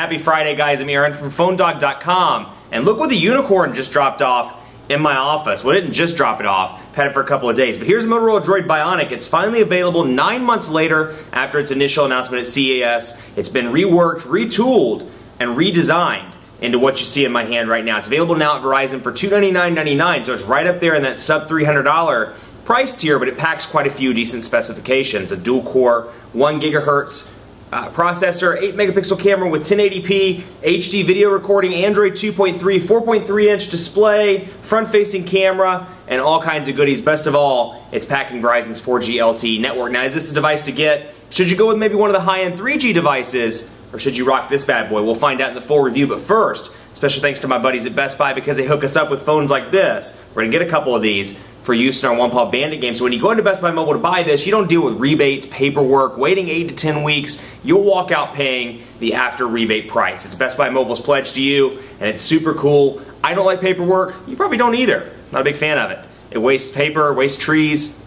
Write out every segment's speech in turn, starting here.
Happy Friday, guys. I'm Aaron from PhoneDog.com. And look what the unicorn just dropped off in my office. Well, it didn't just drop it off. I've had it for a couple of days. But here's a Motorola DROID Bionic. It's finally available 9 months later after its initial announcement at CES. It's been reworked, retooled, and redesigned into what you see in my hand right now. It's available now at Verizon for $299.99, so it's right up there in that sub $300 price tier, but it packs quite a few decent specifications. A dual-core 1 gigahertz processor, 8 megapixel camera with 1080p, HD video recording, Android 2.3, 4.3-inch display, front-facing camera, and all kinds of goodies. Best of all, it's packing Verizon's 4G LTE network. Now, is this a device to get? Should you go with maybe one of the high-end 3G devices, or should you rock this bad boy? We'll find out in the full review, but first, special thanks to my buddies at Best Buy because they hook us up with phones like this. We're going to get a couple of these for use in our One Paw Bandit game. So when you go into Best Buy Mobile to buy this, you don't deal with rebates, paperwork, waiting 8 to 10 weeks. You'll walk out paying the after rebate price. It's Best Buy Mobile's pledge to you, and it's super cool. I don't like paperwork. You probably don't either. Not a big fan of it. It wastes paper, wastes trees.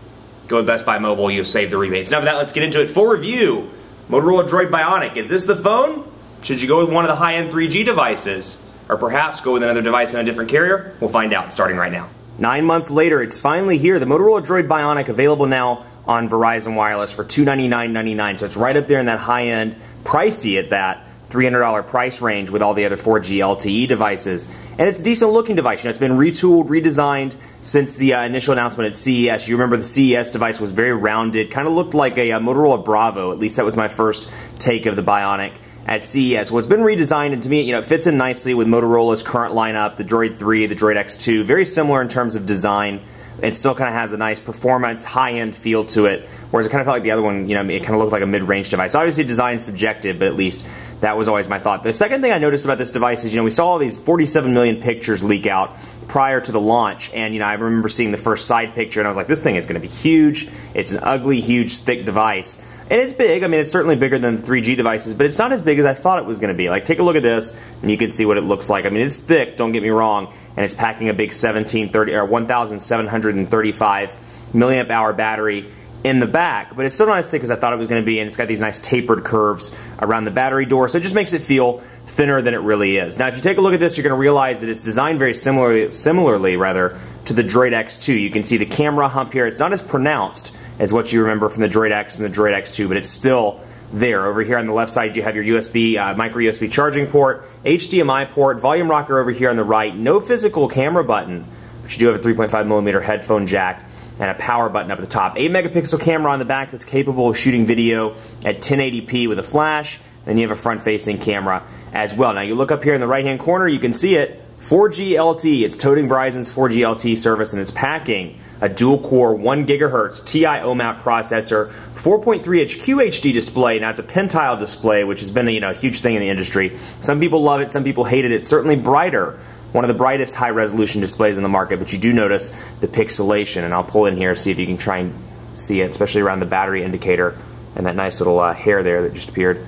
Go with Best Buy Mobile, you'll save the rebates. Now with that, let's get into it. Full review. Motorola DROID Bionic. Is this the phone? Should you go with one of the high-end 3G devices? Or perhaps go with another device in a different carrier? We'll find out starting right now. 9 months later, it's finally here. The Motorola DROID Bionic available now on Verizon Wireless for $299.99. So it's right up there in that high-end, pricey at that, $300 price range with all the other 4G LTE devices. And it's a decent looking device. You know, it's been retooled, redesigned since the initial announcement at CES. You remember the CES device was very rounded, kind of looked like a Motorola Bravo. At least that was my first take of the Bionic at CES. Well, it's been redesigned, and to me, you know, it fits in nicely with Motorola's current lineup, the DROID 3, the DROID X2, very similar in terms of design. It still kind of has a nice performance, high-end feel to it, whereas it kind of felt like the other one, you know, it kind of looked like a mid-range device. Obviously, design is subjective, but at least that was always my thought. The second thing I noticed about this device is, you know, we saw all these 47 million pictures leak out prior to the launch, and, you know, I remember seeing the first side picture, and I was like, this thing is going to be huge. It's an ugly, huge, thick device. And it's big. I mean, it's certainly bigger than the 3G devices, but it's not as big as I thought it was going to be. Like, take a look at this, and you can see what it looks like. I mean, it's thick, don't get me wrong, and it's packing a big 1,735 milliamp hour battery in the back, but it's still not as thick as I thought it was going to be, and it's got these nice tapered curves around the battery door, so it just makes it feel thinner than it really is. Now, if you take a look at this, you're going to realize that it's designed very similarly to the DROID X2. You can see the camera hump here. It's not as pronounced as what you remember from the DROID X and the DROID X2, but it's still there. Over here on the left side, you have your USB, micro USB charging port, HDMI port, volume rocker over here on the right, no physical camera button, but you do have a 3.5mm headphone jack, and a power button up at the top. 8 megapixel camera on the back that's capable of shooting video at 1080p with a flash, and you have a front-facing camera as well. Now you look up here in the right-hand corner, you can see it, 4G LTE. It's toting Verizon's 4G LTE service, and it's packing a dual-core 1 gigahertz TI OMAP processor, 4.3-inch QHD display. Now it's a pentile display, which has been a huge thing in the industry. Some people love it, some people hate it. It's certainly brighter, one of the brightest high-resolution displays in the market, but you do notice the pixelation, and I'll pull in here, see if you can try and see it, especially around the battery indicator and that nice little hair there that just appeared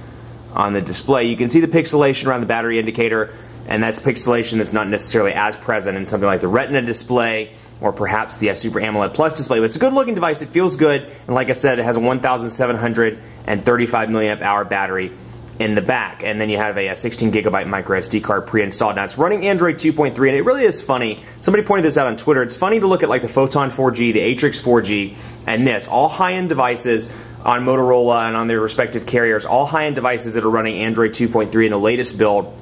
on the display. You can see the pixelation around the battery indicator, and that's pixelation that's not necessarily as present in something like the Retina display or perhaps the Super AMOLED Plus display. But it's a good-looking device. It feels good, and like I said, it has a 1,735 milliamp hour battery in the back, and then you have a 16 gigabyte micro SD card pre-installed. Now it's running Android 2.3, and it really is funny. Somebody pointed this out on Twitter. It's funny to look at like the Photon 4G, the Atrix 4G, and this, all high-end devices on Motorola and on their respective carriers, all high-end devices that are running Android 2.3 in the latest build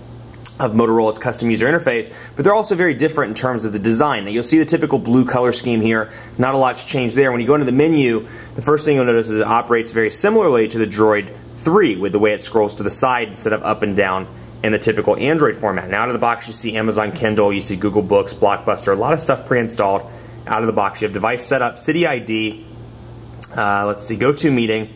of Motorola's custom user interface, but they're also very different in terms of the design. Now you'll see the typical blue color scheme here, not a lot's changed there. When you go into the menu, the first thing you'll notice is it operates very similarly to the DROID 3 with the way it scrolls to the side instead of up and down in the typical Android format. Now out of the box you see Amazon Kindle, you see Google Books, Blockbuster, a lot of stuff pre-installed out of the box. You have device setup, City ID, let's see, GoToMeeting,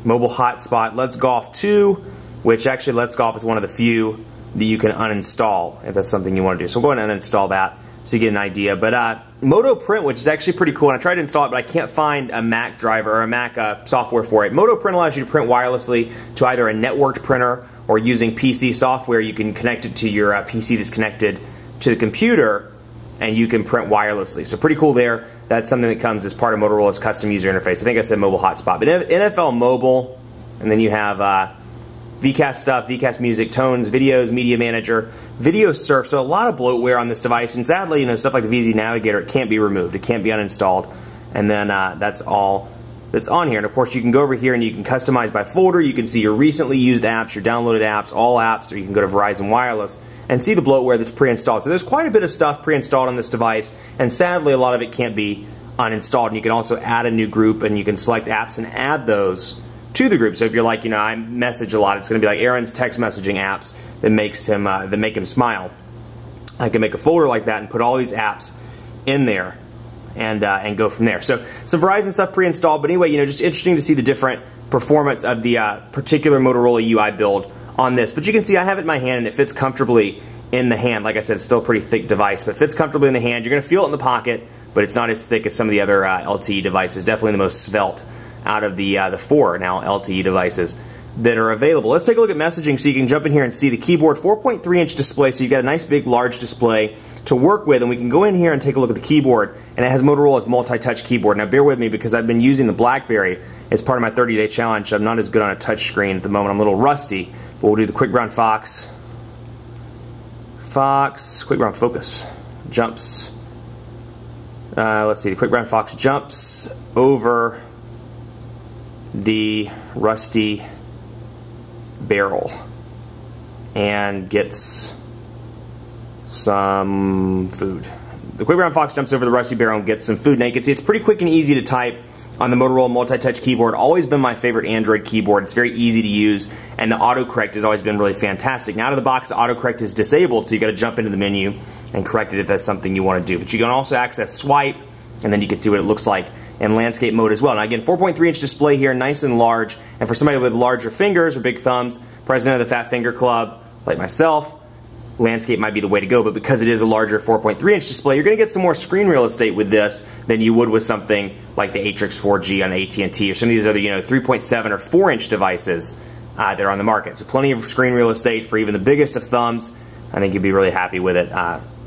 mobile hotspot, Let's Golf 2, which actually Let's Golf is one of the few that you can uninstall if that's something you want to do. So we'll go ahead and uninstall that so you get an idea. But Moto Print, which is actually pretty cool, and I tried to install it, but I can't find a Mac driver or a Mac software for it. Moto Print allows you to print wirelessly to either a networked printer or using PC software. You can connect it to your PC that's connected to the computer, and you can print wirelessly. So pretty cool there. That's something that comes as part of Motorola's custom user interface. I think I said mobile hotspot. But NFL Mobile, and then you have VCast stuff, VCast music, tones, videos, media manager, video surf. So a lot of bloatware on this device, and sadly, you know, stuff like the VZ Navigator, it can't be removed, it can't be uninstalled, and then that's all that's on here. And of course, you can go over here and you can customize by folder. You can see your recently used apps, your downloaded apps, all apps, or you can go to Verizon Wireless and see the bloatware that's pre-installed. So there's quite a bit of stuff pre-installed on this device, and sadly, a lot of it can't be uninstalled. And you can also add a new group, and you can select apps and add those to the group. So if you're like, you know, I message a lot, it's going to be like Aaron's text messaging apps that make him smile. I can make a folder like that and put all these apps in there, and go from there. So some Verizon stuff pre-installed, but anyway, you know, just interesting to see the different performance of the particular Motorola UI build on this. But you can see I have it in my hand and it fits comfortably in the hand. Like I said, it's still a pretty thick device, but it fits comfortably in the hand. You're going to feel it in the pocket, but it's not as thick as some of the other LTE devices. Definitely the most svelte out of the 4 now LTE devices that are available. Let's take a look at messaging so you can jump in here and see the keyboard. 4.3-inch display, so you've got a nice big large display to work with, and we can go in here and take a look at the keyboard, and it has Motorola's multi-touch keyboard. Now bear with me because I've been using the BlackBerry as part of my 30-day challenge. I'm not as good on a touch screen at the moment. I'm a little rusty, but we'll do the quick brown fox. Quick brown focus jumps. Let's see, the quick brown fox jumps over the rusty barrel and gets some food. The quick brown fox jumps over the rusty barrel and gets some food. Now you can see it's pretty quick and easy to type on the Motorola multi-touch keyboard. Always been my favorite Android keyboard. It's very easy to use, and the autocorrect has always been really fantastic. Now out of the box, the autocorrect is disabled, so you got to jump into the menu and correct it if that's something you want to do. But you can also access swipe, and then you can see what it looks like in landscape mode as well. Now again, 4.3-inch display here, nice and large, and for somebody with larger fingers or big thumbs, president of the Fat Finger Club, like myself, landscape might be the way to go. But because it is a larger 4.3-inch display, you're going to get some more screen real estate with this than you would with something like the Atrix 4G on AT&T or some of these other, you know, 3.7 or 4-inch devices that are on the market. So plenty of screen real estate for even the biggest of thumbs. I think you'd be really happy with it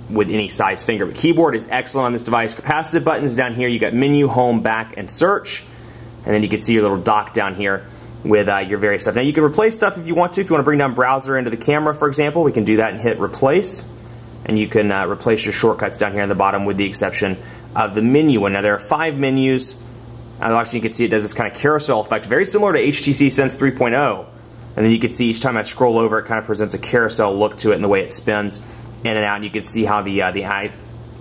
with any size finger. But keyboard is excellent on this device. Capacitive buttons down here. You got menu, home, back, and search. And then you can see your little dock down here with your various stuff. Now you can replace stuff if you want to. If you want to bring down browser into the camera, for example, we can do that and hit replace. And you can replace your shortcuts down here on the bottom with the exception of the menu one. Now there are 5 menus. Actually, you can see it does this kind of carousel effect, very similar to HTC Sense 3.0. And then you can see each time I scroll over, it kind of presents a carousel look to it in the way it spins in and out. And you can see how the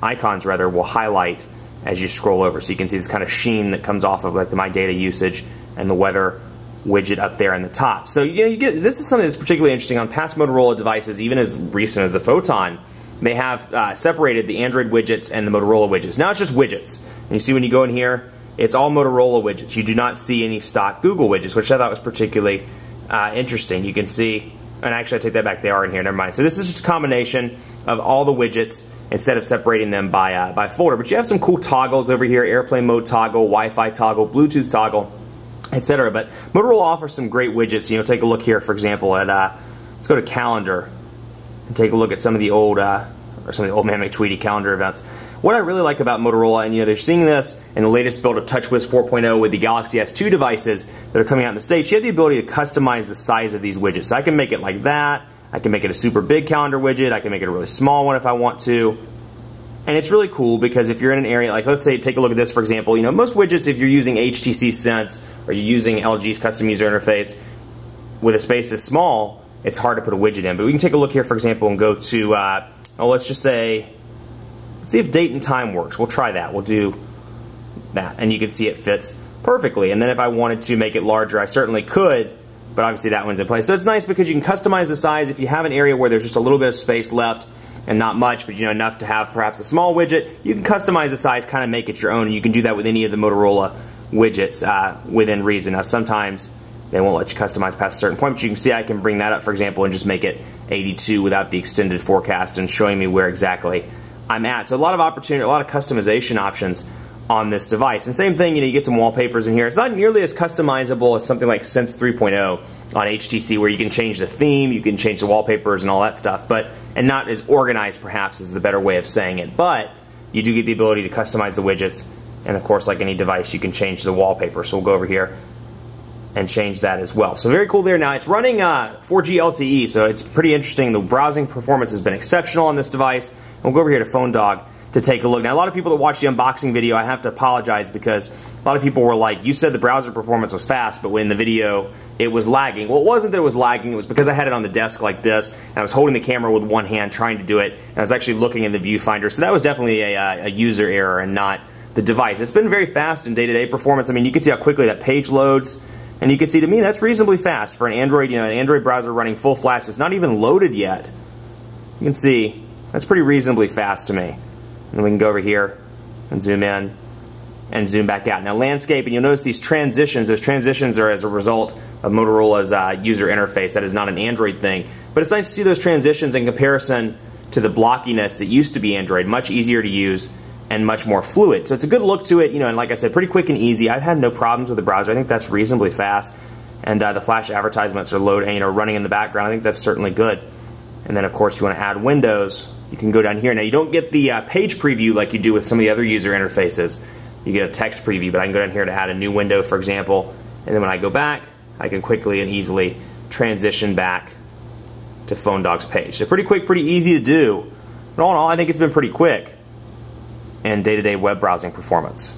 icons rather will highlight as you scroll over. So you can see this kind of sheen that comes off of like the My Data usage and the weather widget up there in the top. So you know, you get this is something that's particularly interesting on past Motorola devices, even as recent as the Photon. They have separated the Android widgets and the Motorola widgets. Now it's just widgets. And you see when you go in here, it's all Motorola widgets. You do not see any stock Google widgets, which I thought was particularly interesting. You can see, and actually I take that back, they are in here, never mind. So this is just a combination of all the widgets instead of separating them by folder. But you have some cool toggles over here, airplane mode toggle, Wi-Fi toggle, Bluetooth toggle, etc. But Motorola offers some great widgets. You know, take a look here, for example, at let's go to calendar and take a look at some of the old Man McTweety calendar events. What I really like about Motorola, and you know, they're seeing this in the latest build of TouchWiz 4.0 with the Galaxy S2 devices that are coming out in the States, you have the ability to customize the size of these widgets. So I can make it like that, I can make it a super big calendar widget, I can make it a really small one if I want to. And it's really cool because if you're in an area, like let's say, take a look at this for example, you know, most widgets, if you're using HTC Sense or you're using LG's custom user interface with a space this small, it's hard to put a widget in. But we can take a look here for example and go to, let's just say, let's see if date and time works. We'll try that. We'll do that. And you can see it fits perfectly. And then if I wanted to make it larger, I certainly could, but obviously that one's in place. So it's nice because you can customize the size. If you have an area where there's just a little bit of space left, and not much, but you know, enough to have perhaps a small widget, you can customize the size, kind of make it your own, and you can do that with any of the Motorola widgets within reason. Now sometimes they won't let you customize past a certain point, but you can see I can bring that up, for example, and just make it 82 without the extended forecast and showing me where exactly I'm at. So a lot of opportunity, a lot of customization options on this device. And same thing, you know, you get some wallpapers in here. It's not nearly as customizable as something like Sense 3.0 on HTC, where you can change the theme, you can change the wallpapers and all that stuff, and not as organized perhaps is the better way of saying it. But you do get the ability to customize the widgets, and of course, like any device, you can change the wallpaper. So we'll go over here and change that as well. So very cool there. Now it's running 4G LTE, so it's pretty interesting. The browsing performance has been exceptional on this device. We'll go over here to PhoneDog to take a look. Now a lot of people that watch the unboxing video, I have to apologize because a lot of people were like, you said the browser performance was fast, but when the video it was lagging. Well, it wasn't that it was lagging, it was because I had it on the desk like this, and I was holding the camera with one hand trying to do it, and I was actually looking in the viewfinder, so that was definitely a user error and not the device. It's been very fast in day-to-day performance. I mean, you can see how quickly that page loads, and you can see, to me, that's reasonably fast for an Android, an Android browser running full flash that's not even loaded yet. You can see that's pretty reasonably fast to me. And then we can go over here and zoom in and zoom back out. Now landscape, and you'll notice these transitions. Those transitions are as a result of Motorola's user interface. That is not an Android thing. But it's nice to see those transitions in comparison to the blockiness that used to be Android. Much easier to use and much more fluid. So it's a good look to it, and like I said, pretty quick and easy. I've had no problems with the browser. I think that's reasonably fast. And the flash advertisements are loading, running in the background. I think that's certainly good. And then of course, if you want to add windows, you can go down here. Now you don't get the page preview like you do with some of the other user interfaces. You get a text preview, but I can go down here to add a new window, for example, and then when I go back, I can quickly and easily transition back to PhoneDog's page. So pretty quick, pretty easy to do. But all in all, I think it's been pretty quick and day-to-day web browsing performance.